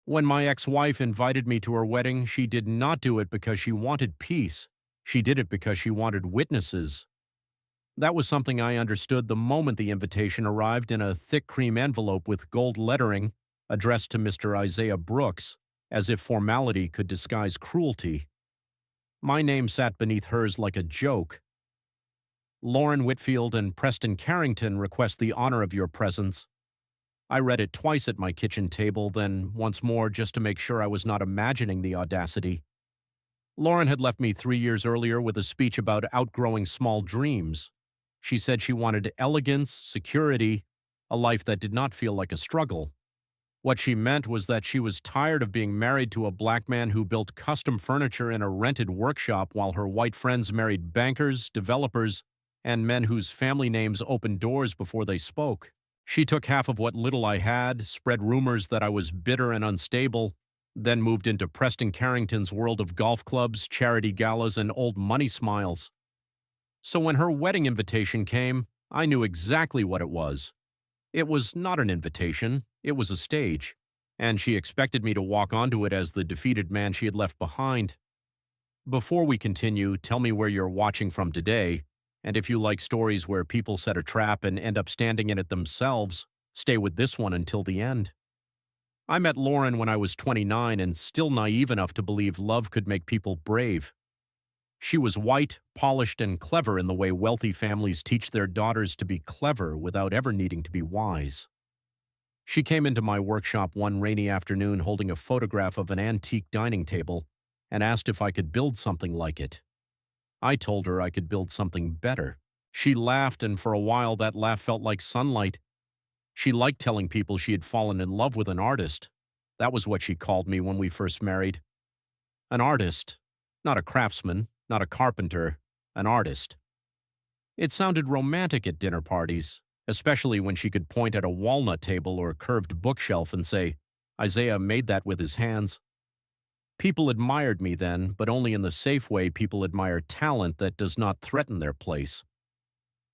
When my ex-wife invited me to her wedding, she did not do it because she wanted peace. She did it because she wanted witnesses. That was something I understood the moment the invitation arrived in a thick cream envelope with gold lettering addressed to Mr. Isaiah Brooks, as if formality could disguise cruelty. My name sat beneath hers like a joke. Lauren Whitfield and Preston Carrington request the honor of your presence. I read it twice at my kitchen table, then once more just to make sure I was not imagining the audacity. Lauren had left me 3 years earlier with a speech about outgrowing small dreams. She said she wanted elegance, security, a life that did not feel like a struggle. What she meant was that she was tired of being married to a black man who built custom furniture in a rented workshop while her white friends married bankers, developers, and men whose family names opened doors before they spoke. She took half of what little I had, spread rumors that I was bitter and unstable, then moved into Preston Carrington's world of golf clubs, charity galas, and old money smiles. So when her wedding invitation came, I knew exactly what it was. It was not an invitation, it was a stage, and she expected me to walk onto it as the defeated man she had left behind. Before we continue, tell me where you're watching from today, and if you like stories where people set a trap and end up standing in it themselves, stay with this one until the end. I met Lauren when I was 29 and still naive enough to believe love could make people brave. She was white, polished, and clever in the way wealthy families teach their daughters to be clever without ever needing to be wise. She came into my workshop one rainy afternoon holding a photograph of an antique dining table and asked if I could build something like it. I told her I could build something better. She laughed, and for a while that laugh felt like sunlight. She liked telling people she had fallen in love with an artist. That was what she called me when we first married. An artist, not a craftsman, not a carpenter, an artist. It sounded romantic at dinner parties, especially when she could point at a walnut table or curved bookshelf and say, "Isaiah made that with his hands." People admired me then, but only in the safe way people admire talent that does not threaten their place.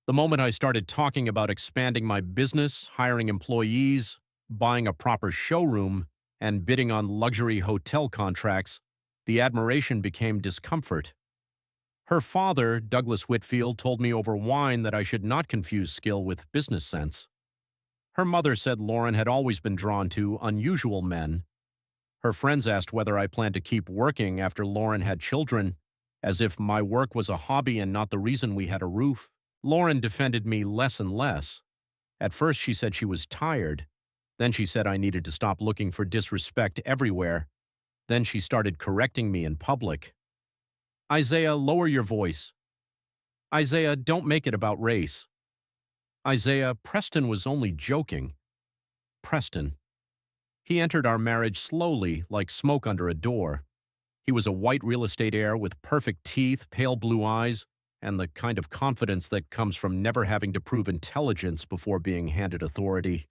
The moment I started talking about expanding my business, hiring employees, buying a proper showroom, and bidding on luxury hotel contracts, the admiration became discomfort. Her father, Douglas Whitfield, told me over wine that I should not confuse skill with business sense. Her mother said Lauren had always been drawn to unusual men. Her friends asked whether I planned to keep working after Lauren had children, as if my work was a hobby and not the reason we had a roof. Lauren defended me less and less. At first she said she was tired. Then she said I needed to stop looking for disrespect everywhere. Then she started correcting me in public. "Isaiah, lower your voice. Isaiah, don't make it about race. Isaiah, Preston was only joking." Preston. He entered our marriage slowly, like smoke under a door. He was a white real estate heir with perfect teeth, pale blue eyes, and the kind of confidence that comes from never having to prove intelligence before being handed authority.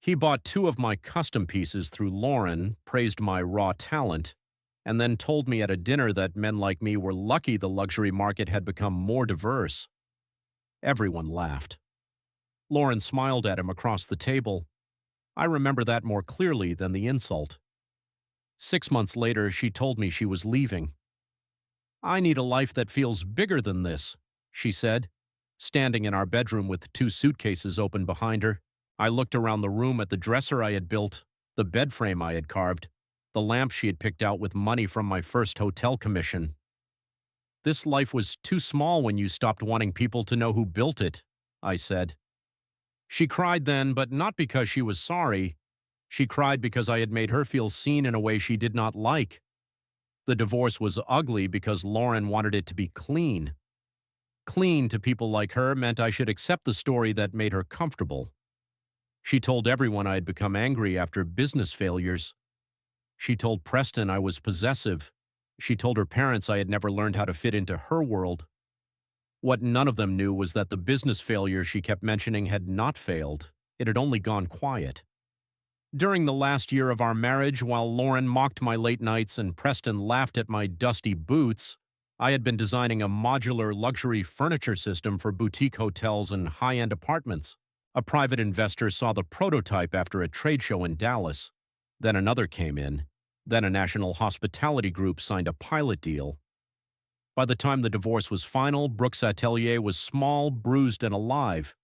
He bought 2 of my custom pieces through Lauren, praised my raw talent, and then told me at a dinner that men like me were lucky the luxury market had become more diverse. Everyone laughed. Lauren smiled at him across the table. I remember that more clearly than the insult. 6 months later, she told me she was leaving. "I need a life that feels bigger than this," she said, standing in our bedroom with 2 suitcases open behind her. I looked around the room at the dresser I had built, the bed frame I had carved, the lamp she had picked out with money from my first hotel commission. "This life was too small when you stopped wanting people to know who built it," I said. She cried then, but not because she was sorry. She cried because I had made her feel seen in a way she did not like. The divorce was ugly because Lauren wanted it to be clean. Clean to people like her meant I should accept the story that made her comfortable. She told everyone I had become angry after business failures. She told Preston I was possessive. She told her parents I had never learned how to fit into her world. What none of them knew was that the business failure she kept mentioning had not failed. It had only gone quiet. During the last year of our marriage, while Lauren mocked my late nights and Preston laughed at my dusty boots, I had been designing a modular luxury furniture system for boutique hotels and high-end apartments. A private investor saw the prototype after a trade show in Dallas. Then another came in. Then a national hospitality group signed a pilot deal. By the time the divorce was final, Brooks Atelier was small, bruised, and alive.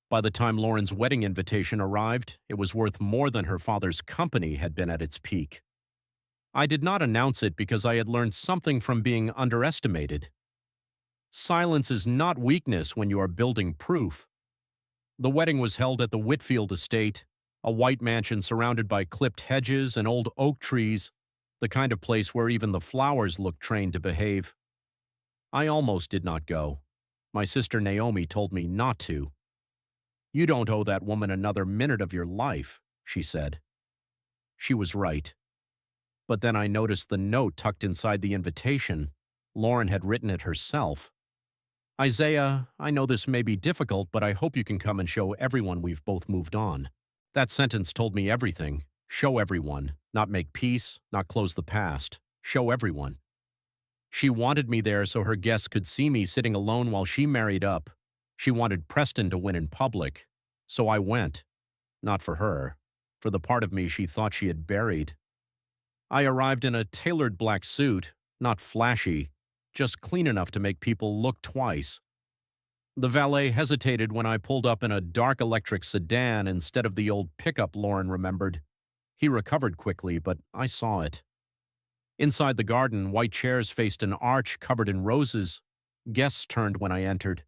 By the time Lauren's wedding invitation arrived, it was worth more than her father's company had been at its peak. I did not announce it because I had learned something from being underestimated. Silence is not weakness when you are building proof. The wedding was held at the Whitfield estate, a white mansion surrounded by clipped hedges and old oak trees, the kind of place where even the flowers looked trained to behave. I almost did not go. My sister Naomi told me not to. "You don't owe that woman another minute of your life," she said. She was right. But then I noticed the note tucked inside the invitation. Lauren had written it herself. "Isaiah, I know this may be difficult, but I hope you can come and show everyone we've both moved on." That sentence told me everything. Show everyone, not make peace, not close the past. Show everyone. She wanted me there so her guests could see me sitting alone while she married up. She wanted Preston to win in public. So I went. Not for her. For the part of me she thought she had buried. I arrived in a tailored black suit, not flashy, just clean enough to make people look twice. The valet hesitated when I pulled up in a dark electric sedan instead of the old pickup Lauren remembered. He recovered quickly, but I saw it. Inside the garden, white chairs faced an arch covered in roses. Guests turned when I entered.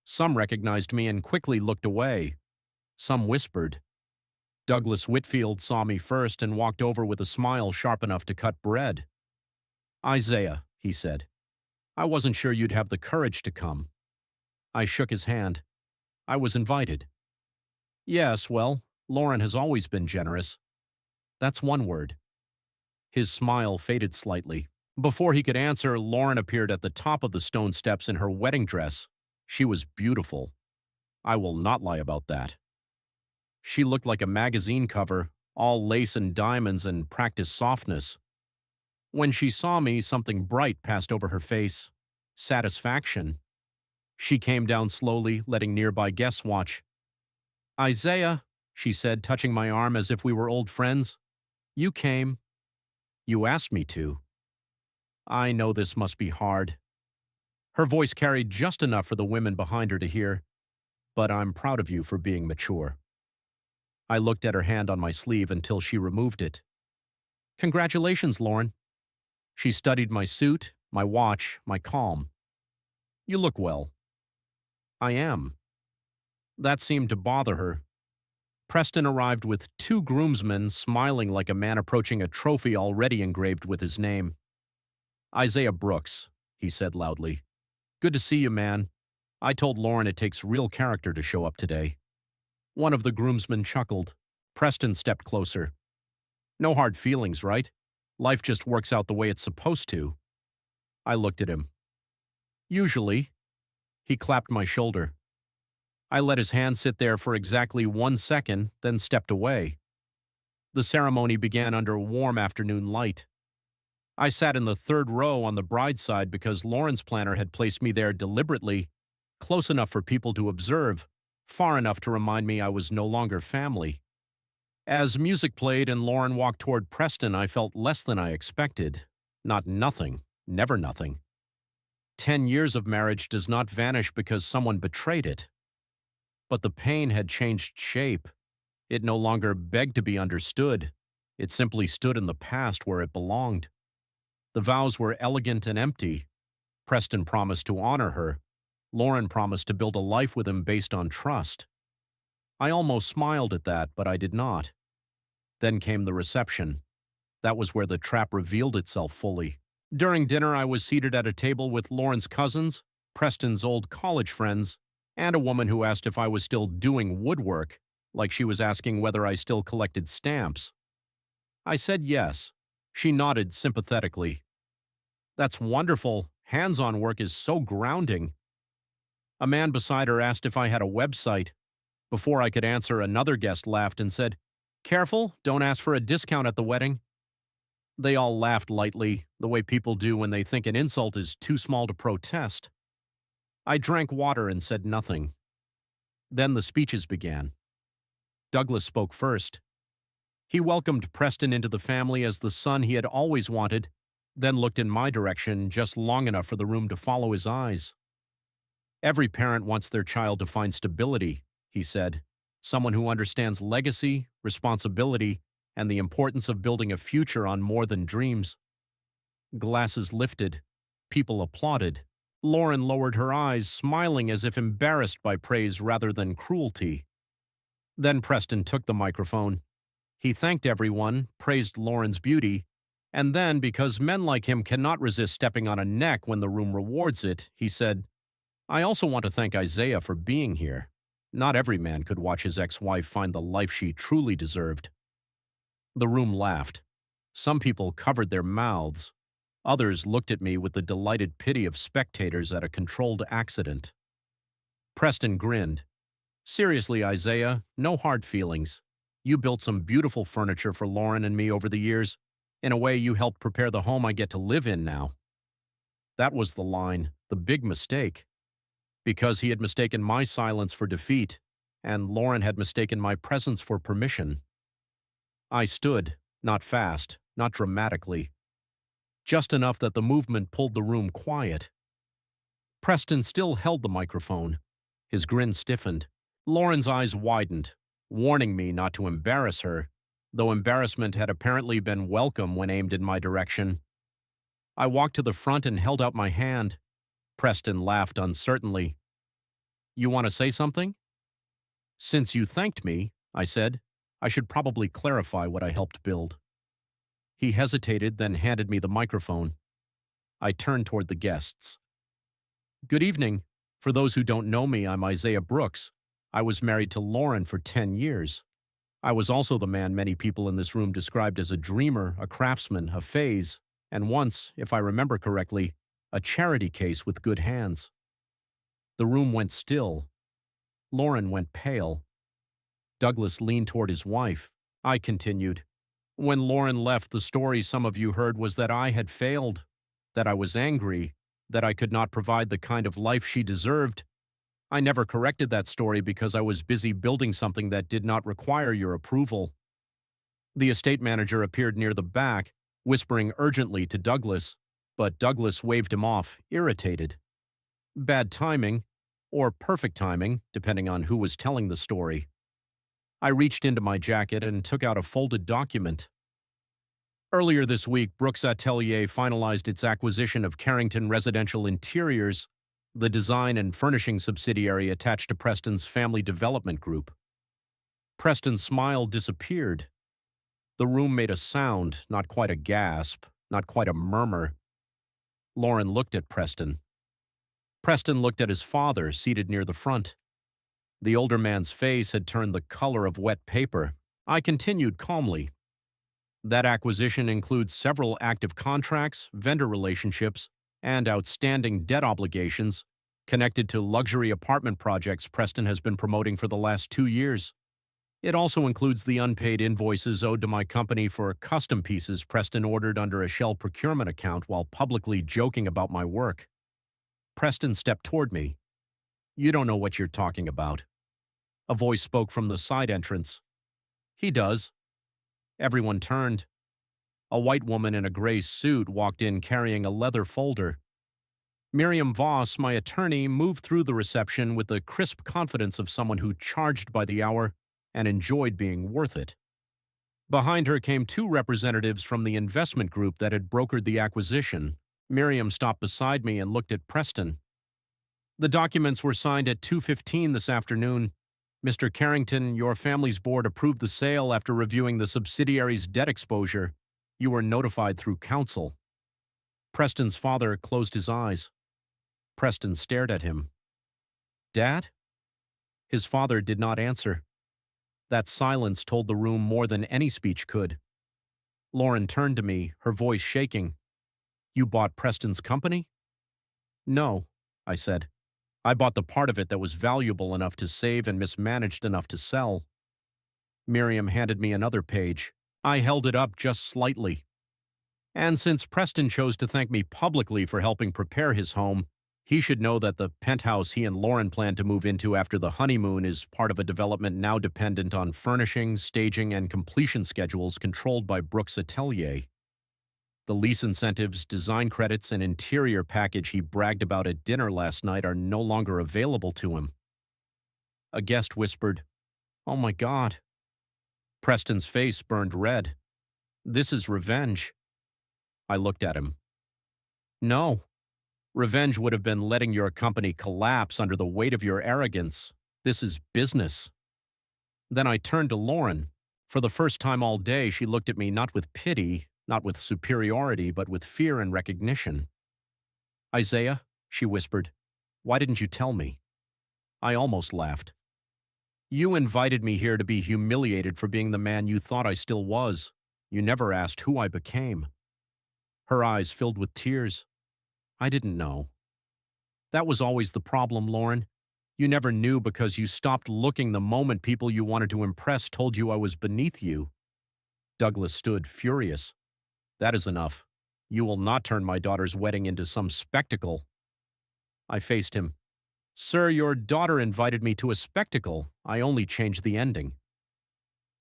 Some recognized me and quickly looked away. Some whispered. Douglas Whitfield saw me first and walked over with a smile sharp enough to cut bread. "Isaiah," he said, "I wasn't sure you'd have the courage to come." I shook his hand. I was invited. "Yes, well, Lauren has always been generous." That's one word. His smile faded slightly. Before he could answer, Lauren appeared at the top of the stone steps in her wedding dress. She was beautiful. I will not lie about that. She looked like a magazine cover, all lace and diamonds and practiced softness. When she saw me, something bright passed over her face. Satisfaction. She came down slowly, letting nearby guests watch. "Isaiah," she said, touching my arm as if we were old friends. "You came. You asked me to. I know this must be hard." Her voice carried just enough for the women behind her to hear. "But I'm proud of you for being mature." I looked at her hand on my sleeve until she removed it. "Congratulations, Lauren." She studied my suit, my watch, my calm. "You look well." "I am." That seemed to bother her. Preston arrived with 2 groomsmen smiling like a man approaching a trophy already engraved with his name. "Isaiah Brooks," he said loudly. "Good to see you, man. I told Lauren it takes real character to show up today." One of the groomsmen chuckled. Preston stepped closer. "No hard feelings, right? Life just works out the way it's supposed to." I looked at him. "Usually." He clapped my shoulder. I let his hand sit there for exactly 1 second, then stepped away. The ceremony began under warm afternoon light. I sat in the 3rd row on the bride's side because Lauren's planner had placed me there deliberately, close enough for people to observe, far enough to remind me I was no longer family. As music played and Lauren walked toward Preston, I felt less than I expected. Not nothing, never nothing. 10 years of marriage does not vanish because someone betrayed it. But the pain had changed shape. It no longer begged to be understood. It simply stood in the past where it belonged. The vows were elegant and empty. Preston promised to honor her. Lauren promised to build a life with him based on trust. I almost smiled at that, but I did not. Then came the reception. That was where the trap revealed itself fully. During dinner, I was seated at a table with Lauren's cousins, Preston's old college friends, and a woman who asked if I was still doing woodwork, like she was asking whether I still collected stamps. I said yes. She nodded sympathetically. "That's wonderful. Hands-on work is so grounding." A man beside her asked if I had a website. Before I could answer, another guest laughed and said, "Careful, don't ask for a discount at the wedding." They all laughed lightly, the way people do when they think an insult is too small to protest. I drank water and said nothing. Then the speeches began. Douglas spoke first. He welcomed Preston into the family as the son he had always wanted, then looked in my direction just long enough for the room to follow his eyes. Every parent wants their child to find stability, he said. Someone who understands legacy, responsibility, and the importance of building a future on more than dreams. Glasses lifted. People applauded. Lauren lowered her eyes, smiling as if embarrassed by praise rather than cruelty. Then Preston took the microphone. He thanked everyone, praised Lauren's beauty, and then, because men like him cannot resist stepping on a neck when the room rewards it, he said, "I also want to thank Isaiah for being here. Not every man could watch his ex-wife find the life she truly deserved." The room laughed. Some people covered their mouths. Others looked at me with the delighted pity of spectators at a controlled accident. Preston grinned. "Seriously, Isaiah, no hard feelings. You built some beautiful furniture for Lauren and me over the years. In a way, you helped prepare the home I get to live in now." That was the line, the big mistake. Because he had mistaken my silence for defeat, and Lauren had mistaken my presence for permission. I stood, not fast, not dramatically. Just enough that the movement pulled the room quiet. Preston still held the microphone. His grin stiffened. Lauren's eyes widened, warning me not to embarrass her, though embarrassment had apparently been welcome when aimed in my direction. I walked to the front and held out my hand. Preston laughed uncertainly. "You want to say something?" "Since you thanked me," I said, "I should probably clarify what I helped build." He hesitated, then handed me the microphone. I turned toward the guests. "Good evening. For those who don't know me, I'm Isaiah Brooks. I was married to Lauren for 10 years. I was also the man many people in this room described as a dreamer, a craftsman, a phase, and once, if I remember correctly, a charity case with good hands." The room went still. Lauren went pale. Douglas leaned toward his wife. I continued. "When Lauren left, the story some of you heard was that I had failed, that I was angry, that I could not provide the kind of life she deserved. I never corrected that story because I was busy building something that did not require your approval." The estate manager appeared near the back, whispering urgently to Douglas, but Douglas waved him off, irritated. Bad timing, or perfect timing, depending on who was telling the story. I reached into my jacket and took out a folded document. Earlier this week, Brooks Atelier finalized its acquisition of Carrington Residential Interiors, the design and furnishing subsidiary attached to Preston's family development group. Preston's smile disappeared. The room made a sound, not quite a gasp, not quite a murmur. Lauren looked at Preston. Preston looked at his father, seated near the front. The older man's face had turned the color of wet paper. I continued calmly. "That acquisition includes several active contracts, vendor relationships, and outstanding debt obligations connected to luxury apartment projects Preston has been promoting for the last 2 years. It also includes the unpaid invoices owed to my company for custom pieces Preston ordered under a shell procurement account while publicly joking about my work." Preston stepped toward me. "You don't know what you're talking about." A voice spoke from the side entrance. "He does." Everyone turned. A white woman in a gray suit walked in carrying a leather folder. Miriam Voss, my attorney, moved through the reception with the crisp confidence of someone who charged by the hour and enjoyed being worth it. Behind her came 2 representatives from the investment group that had brokered the acquisition. Miriam stopped beside me and looked at Preston. "The documents were signed at 2:15 this afternoon. Mr. Carrington, your family's board approved the sale after reviewing the subsidiary's debt exposure. You were notified through counsel." Preston's father closed his eyes. Preston stared at him. "Dad?" His father did not answer. That silence told the room more than any speech could. Lauren turned to me, her voice shaking. "You bought Preston's company?" "No," I said. "I bought the part of it that was valuable enough to save and mismanaged enough to sell." Miriam handed me another page. I held it up just slightly. "And since Preston chose to thank me publicly for helping prepare his home, He should know that the penthouse he and Lauren plan to move into after the honeymoon is part of a development now dependent on furnishing, staging, and completion schedules controlled by Brooks Atelier. The lease incentives, design credits, and interior package he bragged about at dinner last night are no longer available to him. A guest whispered, "Oh my God." Preston's face burned red. "This is revenge." I looked at him. "No. Revenge would have been letting your company collapse under the weight of your arrogance. This is business." Then I turned to Lauren. For the first time all day, she looked at me not with pity, not with superiority, but with fear and recognition. "Isaiah," she whispered, "why didn't you tell me?" I almost laughed. "You invited me here to be humiliated for being the man you thought I still was. You never asked who I became." Her eyes filled with tears. "I didn't know." "That was always the problem, Lauren. You never knew because you stopped looking the moment people you wanted to impress told you I was beneath you." Douglas stood furious. "That is enough. You will not turn my daughter's wedding into some spectacle." I faced him. "Sir, your daughter invited me to a spectacle. I only changed the ending."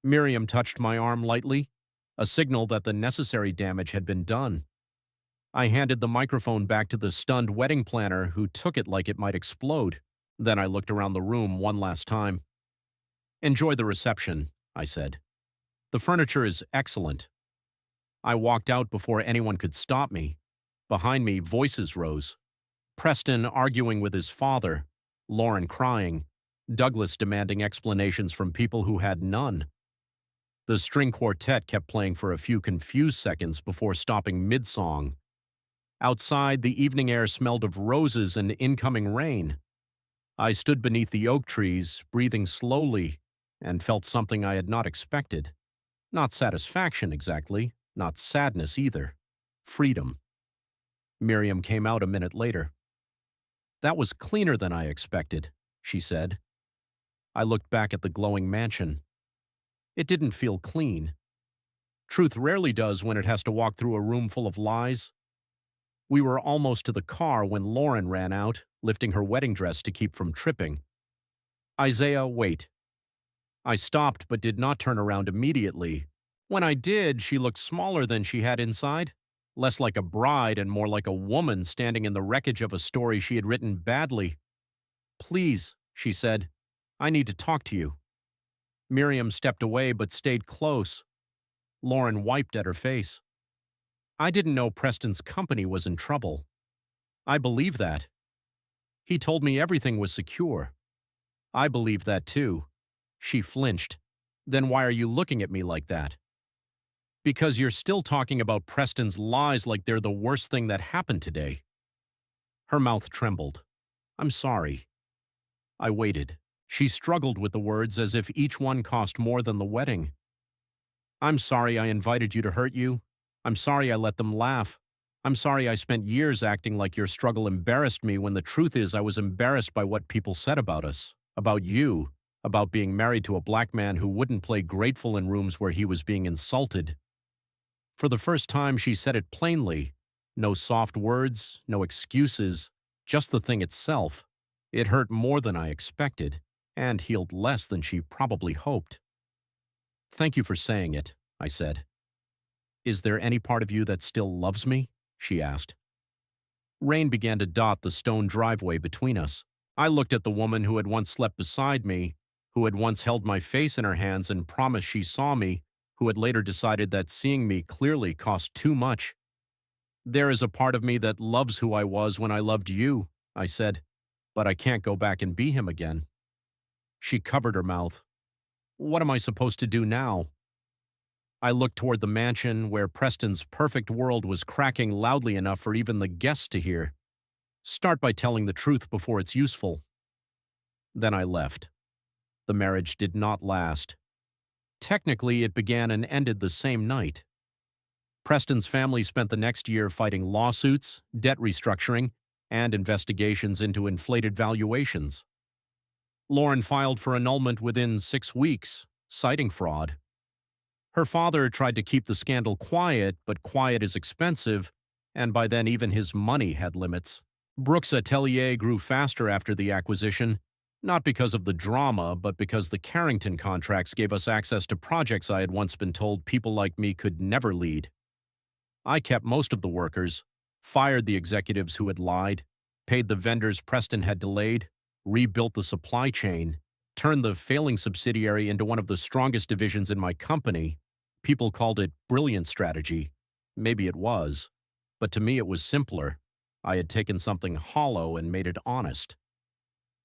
Miriam touched my arm lightly, a signal that the necessary damage had been done. I handed the microphone back to the stunned wedding planner, who took it like it might explode. Then I looked around the room one last time. "Enjoy the reception," I said. "The furniture is excellent." I walked out before anyone could stop me. Behind me, voices rose. Preston arguing with his father, Lauren crying, Douglas demanding explanations from people who had none. The string quartet kept playing for a few confused seconds before stopping mid-song. Outside, the evening air smelled of roses and incoming rain. I stood beneath the oak trees, breathing slowly, and felt something I had not expected. Not satisfaction exactly, not sadness either. Freedom. Miriam came out a minute later. "That was cleaner than I expected," she said. I looked back at the glowing mansion. It didn't feel clean. Truth rarely does when it has to walk through a room full of lies. We were almost to the car when Lauren ran out, lifting her wedding dress to keep from tripping. "Isaiah, wait." I stopped but did not turn around immediately. When I did, she looked smaller than she had inside, less like a bride and more like a woman standing in the wreckage of a story she had written badly. "Please," she said, "I need to talk to you." Miriam stepped away but stayed close. Lauren wiped at her face. "I didn't know Preston's company was in trouble." "I believe that. He told me everything was secure." "I believe that too." She flinched. "Then why are you looking at me like that?" "Because you're still talking about Preston's lies like they're the worst thing that happened today." Her mouth trembled. "I'm sorry." I waited. She struggled with the words as if each one cost more than the wedding. "I'm sorry I invited you to hurt you. I'm sorry I let them laugh. I'm sorry I spent years acting like your struggle embarrassed me when the truth is I was embarrassed by what people said about us, about you, about being married to a black man who wouldn't play grateful in rooms where he was being insulted." For the first time, she said it plainly. No soft words, no excuses, just the thing itself. It hurt more than I expected, and healed less than she probably hoped. "Thank you for saying it," I said. "Is there any part of you that still loves me?" she asked. Rain began to dot the stone driveway between us. I looked at the woman who had once slept beside me, who had once held my face in her hands and promised she saw me, who had later decided that seeing me clearly cost too much. "There is a part of me that loves who I was when I loved you," I said, "but I can't go back and be him again." She covered her mouth. "What am I supposed to do now?" I looked toward the mansion where Preston's perfect world was cracking loudly enough for even the guests to hear. "Start by telling the truth before it's useful." Then I left. The marriage did not last. Technically, it began and ended the same night. Preston's family spent the next year fighting lawsuits, debt restructuring, and investigations into inflated valuations. Lauren filed for annulment within 6 weeks, citing fraud. Her father tried to keep the scandal quiet, but quiet is expensive, and by then even his money had limits. Brooks' Atelier grew faster after the acquisition, not because of the drama, but because the Carrington contracts gave us access to projects I had once been told people like me could never lead. I kept most of the workers, fired the executives who had lied, paid the vendors Preston had delayed, rebuilt the supply chain, turned the failing subsidiary into one of the strongest divisions in my company. People called it brilliant strategy. Maybe it was. But to me it was simpler. I had taken something hollow and made it honest.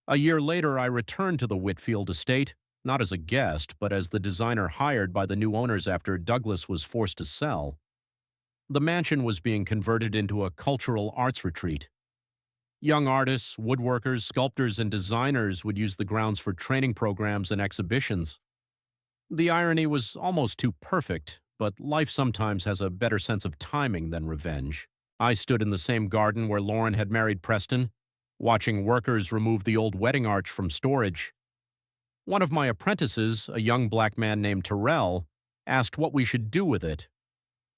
A year later, I returned to the Whitfield estate, not as a guest, but as the designer hired by the new owners after Douglas was forced to sell. The mansion was being converted into a cultural arts retreat. Young artists, woodworkers, sculptors, and designers would use the grounds for training programs and exhibitions. The irony was almost too perfect, but life sometimes has a better sense of timing than revenge. I stood in the same garden where Lauren had married Preston, watching workers remove the old wedding arch from storage. One of my apprentices, a young black man named Terrell, asked what we should do with it.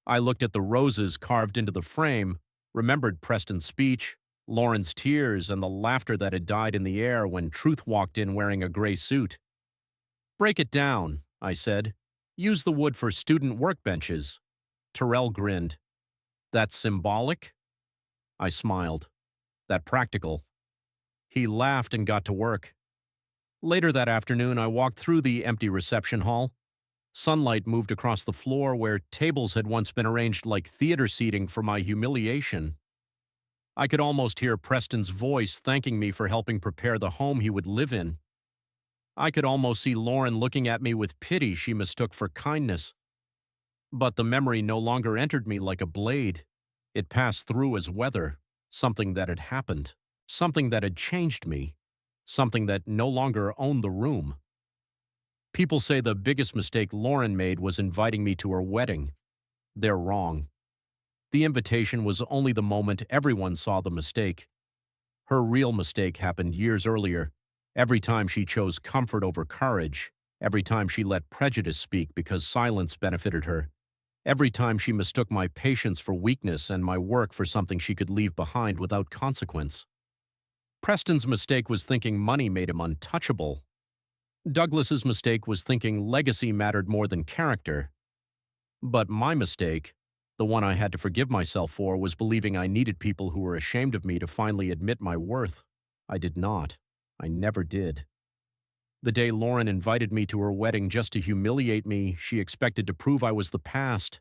I looked at the roses carved into the frame, remembered Preston's speech, Lauren's tears, and the laughter that had died in the air when Truth walked in wearing a gray suit. "Break it down," I said. "Use the wood for student workbenches." Terrell grinned. "That's symbolic?" I smiled. "That practical?" He laughed and got to work. Later that afternoon, I walked through the empty reception hall. Sunlight moved across the floor where tables had once been arranged like theater seating for my humiliation. I could almost hear Preston's voice thanking me for helping prepare the home he would live in. I could almost see Lauren looking at me with pity she mistook for kindness. But the memory no longer entered me like a blade. It passed through as weather, something that had happened, something that had changed me, something that no longer owned the room. People say the biggest mistake Lauren made was inviting me to her wedding. They're wrong. The invitation was only the moment everyone saw the mistake. Her real mistake happened years earlier, every time she chose comfort over courage, every time she let prejudice speak because silence benefited her, every time she mistook my patience for weakness and my work for something she could leave behind without consequence. Preston's mistake was thinking money made him untouchable. Douglas's mistake was thinking legacy mattered more than character. But my mistake, the one I had to forgive myself for, was believing I needed people who were ashamed of me to finally admit my worth. I did not. I never did. The day Lauren invited me to her wedding just to humiliate me, she expected to prove I was the past.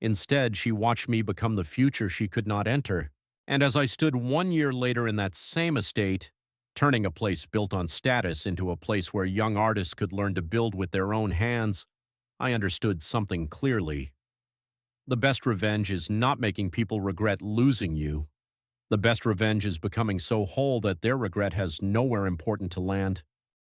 Instead, she watched me become the future she could not enter. And as I stood 1 year later in that same estate, turning a place built on status into a place where young artists could learn to build with their own hands, I understood something clearly. The best revenge is not making people regret losing you. The best revenge is becoming so whole that their regret has nowhere important to land.